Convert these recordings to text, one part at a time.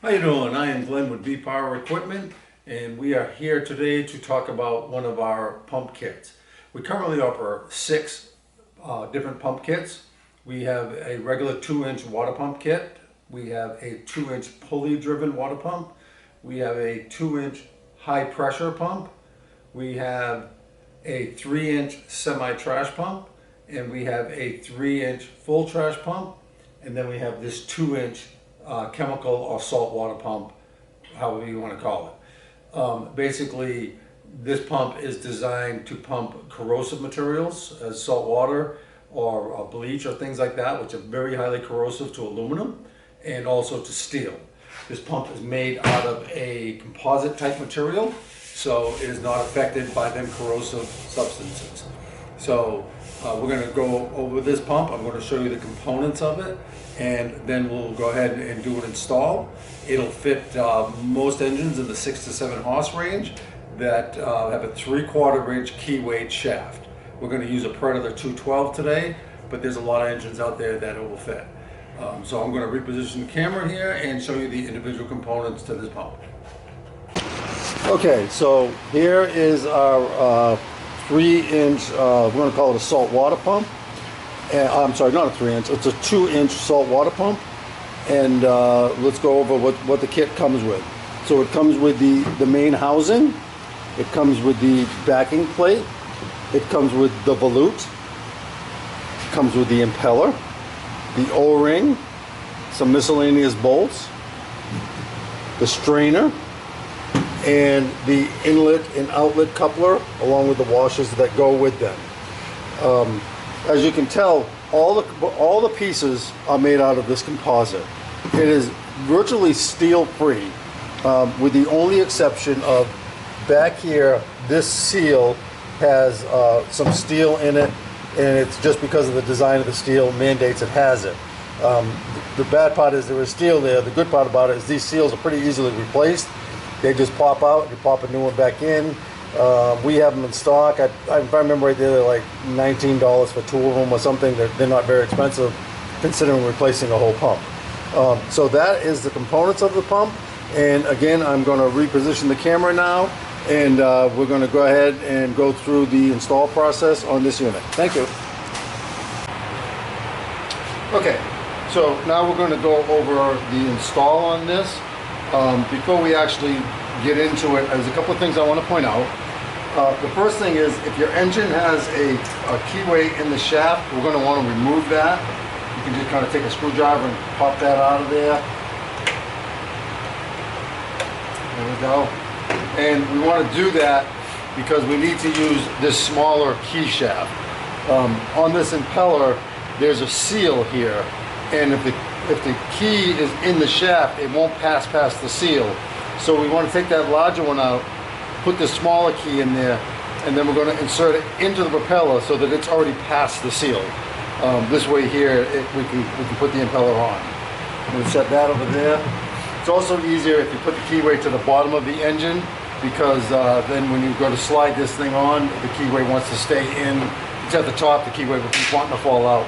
How you doing? I am Glenn with V-Power Equipment, and we are here today to talk about one of our pump kits. We currently offer 6 different pump kits. We have a regular 2-inch water pump kit. We have a 2-inch pulley-driven water pump. We have a 2-inch high-pressure pump. We have a 3-inch semi-trash pump, and we have a 3-inch full trash pump, and then we have this 2-inch chemical or salt water pump, however you want to call it. Basically, this pump is designed to pump corrosive materials as salt water or bleach or things like that, which are very highly corrosive to aluminum and also to steel. This pump is made out of a composite type material, so it is not affected by them corrosive substances. So we're going to go over this pump. I'm going to show you the components of it, and then we'll go ahead and do an install. It'll fit most engines in the 6 to 7 horse range that have a 3/4 inch key weight shaft. We're going to use a Predator 212 today, but there's a lot of engines out there that it will fit. So I'm going to reposition the camera here and show you the individual components to this pump. Okay, so here is our 3-inch, we're going to call it a salt water pump. I'm sorry, not a 3-inch, it's a 2-inch salt water pump. And let's go over what the kit comes with. So it comes with the main housing, it comes with the backing plate, it comes with the volute, it comes with the impeller, the O-ring, some miscellaneous bolts, the strainer, and the inlet and outlet coupler along with the washers that go with them. As you can tell, all the pieces are made out of this composite. It is virtually steel free, with the only exception of back here, this seal has some steel in it, and it's just because of the design of the steel mandates it has it. The bad part is there is steel there. The good part about it is these seals are pretty easily replaced. They just pop out, you pop a new one back in. We have them in stock. If I remember right there, they're like $19 for 2 of them or something. They're not very expensive considering replacing a whole pump. So that is the components of the pump. And again, I'm going to reposition the camera now, and we're going to go ahead and go through the install process on this unit. Thank you. Okay, so now we're going to go over the install on this. Before we actually get into it, there's a couple of things I want to point out. The first thing is, if your engine has a keyway in the shaft, we're going to want to remove that. You can just kind of take a screwdriver and pop that out of there. There we go. And we want to do that because we need to use this smaller key shaft. On this impeller, there's a seal here, and if the key is in the shaft, it won't pass past the seal. So we want to take that larger one out, put the smaller key in there, and then we're going to insert it into the propeller so that it's already past the seal. This way here, we can put the impeller on. We'll set that over there. It's also easier if you put the keyway to the bottom of the engine, because then when you go to slide this thing on, the keyway wants to stay in. It's at the top, the keyway will keep wanting to fall out,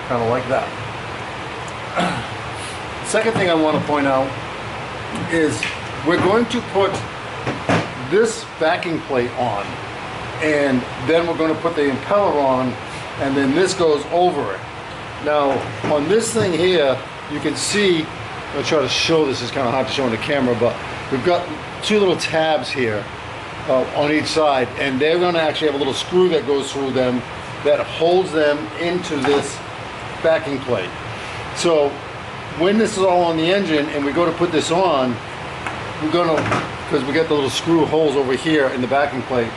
kind of like that. Second thing I want to point out is we're going to put this backing plate on, and then we're going to put the impeller on, and then this goes over it. Now on this thing here, you can see, I'll try to show this, it's kind of hard to show on the camera, but we've got 2 little tabs here on each side, and they're going to actually have a little screw that goes through them that holds them into this backing plate. So when this is all on the engine and we go to put this on, we're going to, because we got the little screw holes over here in the backing plate,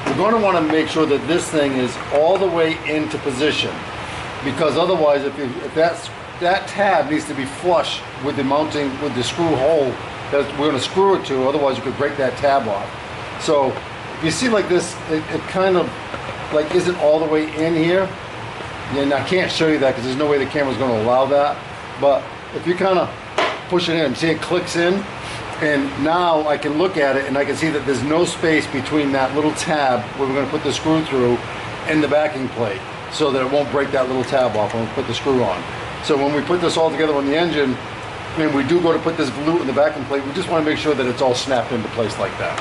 we're going to want to make sure that this thing is all the way into position, because otherwise if that tab needs to be flush with the mounting, with the screw hole that we're going to screw it to, otherwise you could break that tab off. So if you see like this, it kind of like isn't all the way in here. And I can't show you that because there's no way the camera's going to allow that. But if you kind of push it in, see it clicks in, and now I can look at it and I can see that there's no space between that little tab where we're going to put the screw through and the backing plate, so that it won't break that little tab off when we put the screw on. So when we put this all together on the engine, and we do go to put this volute in the vacuum plate, we just want to make sure that it's all snapped into place like that.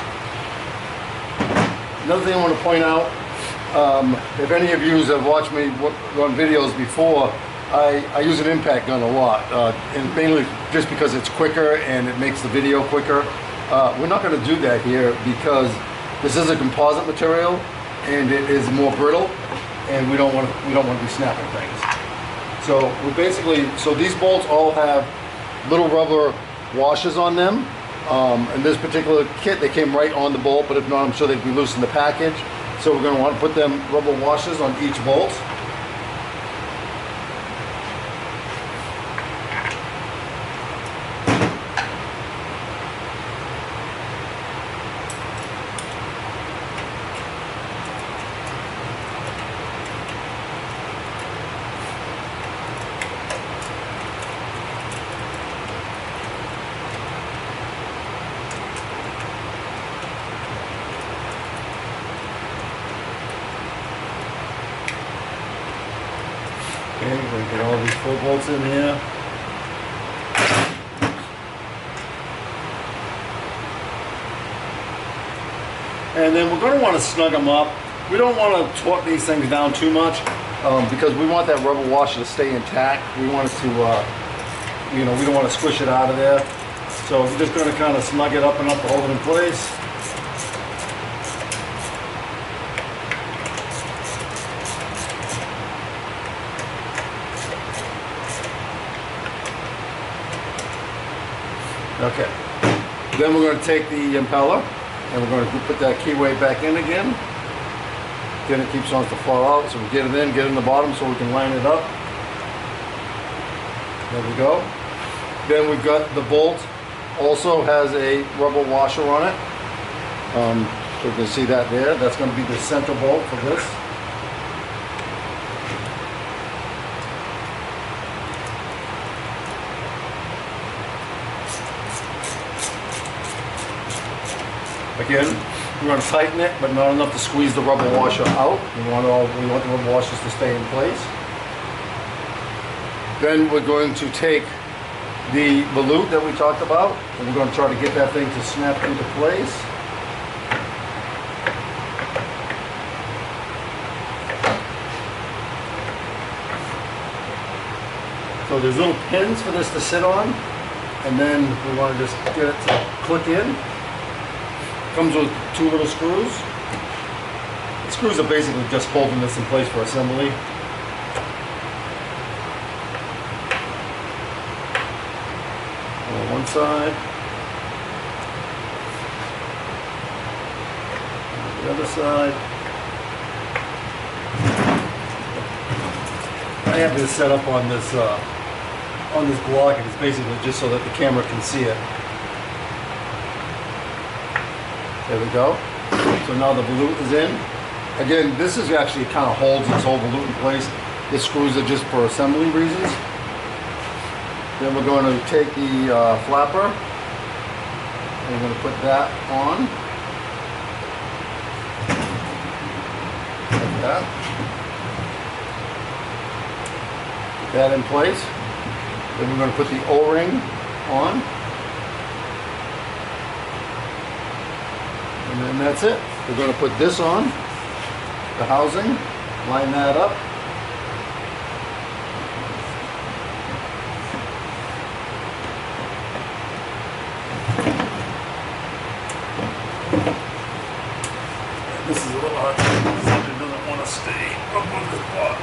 Another thing I want to point out, if any of you have watched me run videos before, I use an impact gun a lot, and mainly just because it's quicker and it makes the video quicker. We're not going to do that here because this is a composite material and it is more brittle, and we don't want to be snapping things. So we basically, these bolts all have little rubber washers on them. In this particular kit, they came right on the bolt, but if not, I'm sure they'd be loose in the package. So we're going to want to put them rubber washers on each bolt. Okay, we're going to get all these 4 bolts in here. And then we're going to want to snug them up. We don't want to torque these things down too much because we want that rubber washer to stay intact. We want it to, we don't want to squish it out of there. So we're just going to kind of snug it up enough to hold it in place. Okay, then we're going to take the impeller and we're going to put that keyway back in again. Then it keeps on to fall out, so we get it in the bottom so we can line it up. There we go. Then we've got the bolt, also has a rubber washer on it. So you can see that there. That's going to be the center bolt for this. Again, we're going to tighten it, but not enough to squeeze the rubber washer out. We want the rubber washers to stay in place. Then we're going to take the volute that we talked about, and we're going to try to get that thing to snap into place. So there's little pins for this to sit on, and then we want to just get it to click in. Comes with 2 little screws. The screws are basically just holding this in place for assembly. On one side. On the other side. I have this set up on this block, and it's basically just so that the camera can see it. There we go. So now the volute is in. Again, this is actually kind of holds this whole volute in place. The screws are just for assembly reasons. Then we're going to take the flapper and we're going to put that on. Like that. Put that in place. Then we're going to put the O-ring on. And then that's it. We're going to put this on, the housing, line that up. This is a little hard. It doesn't want to stay up on this block.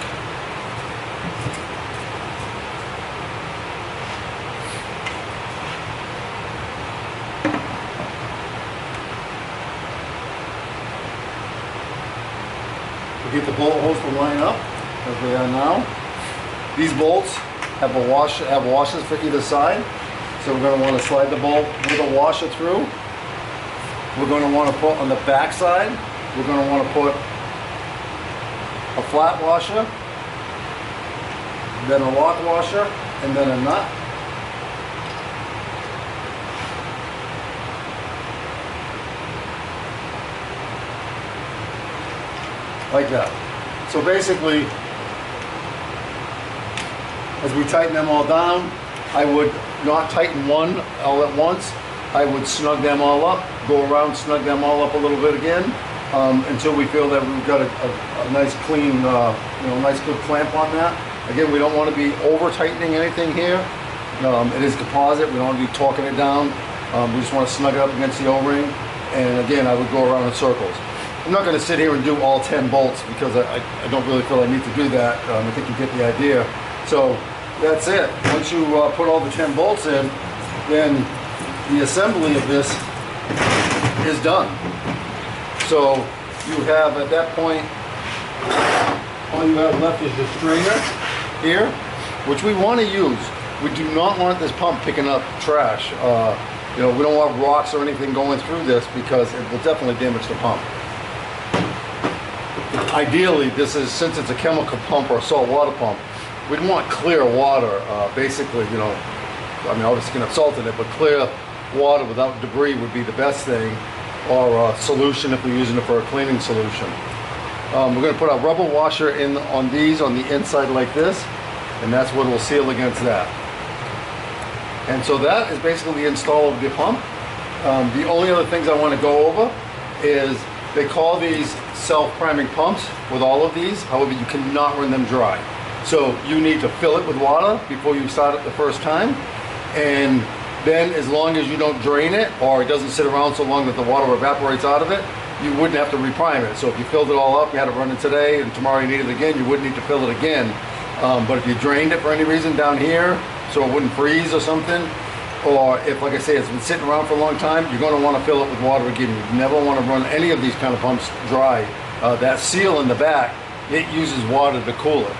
We get the bolt holes to line up as they are now. These bolts have washers for either side, so we're going to want to slide the bolt with a washer through. We're going to want to put on the back side, we're going to want to put a flat washer, then a lock washer, and then a nut. Like that. So basically, as we tighten them all down, I would not tighten one all at once. I would snug them all up, go around, snug them all up a little bit again, until we feel that we've got a nice clean, nice good clamp on that. Again, we don't want to be over tightening anything here. It is composite, we don't want to be torquing it down. We just want to snug it up against the O-ring. And again, I would go around in circles. I'm not going to sit here and do all 10 bolts because I don't really feel I need to do that. I think you get the idea. So that's it. Once you put all the 10 bolts in, then the assembly of this is done. So you have, at that point, all you have left is the strainer here, which we want to use. We do not want this pump picking up trash. We don't want rocks or anything going through this because it will definitely damage the pump. Ideally, since it's a chemical pump or a salt water pump, we'd want clear water, basically, obviously you can have salt in it, but clear water without debris would be the best thing, or a solution if we're using it for a cleaning solution. We're going to put a rubber washer in on these on the inside like this, and that's what will seal against that. And so that is basically the install of the pump. The only other things I want to go over is they call these self-priming pumps with all of these. However, you cannot run them dry. So you need to fill it with water before you start it the first time. And then as long as you don't drain it or it doesn't sit around so long that the water evaporates out of it, you wouldn't have to reprime it. So if you filled it all up, you had it running today and tomorrow you need it again, you wouldn't need to fill it again. But if you drained it for any reason down here so it wouldn't freeze or something, or if, like I say, it's been sitting around for a long time, you're going to want to fill it with water again. You never want to run any of these kind of pumps dry. That seal in the back, it uses water to cool it.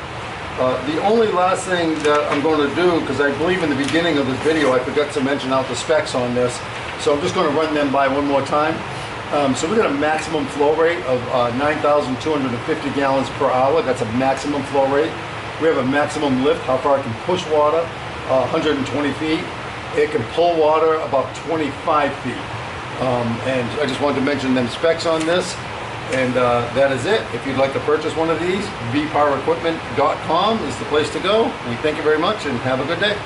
The only last thing that I'm going to do, because I believe in the beginning of this video I forgot to mention out the specs on this, so I'm just going to run them by one more time. So we got a maximum flow rate of 9,250 gallons per hour. That's a maximum flow rate. We have a maximum lift, how far it can push water, 120 feet. It can pull water about 25 feet. And I just wanted to mention them specs on this. And that is it. If you'd like to purchase one of these, vpowerequipment.com is the place to go. We thank you very much and have a good day.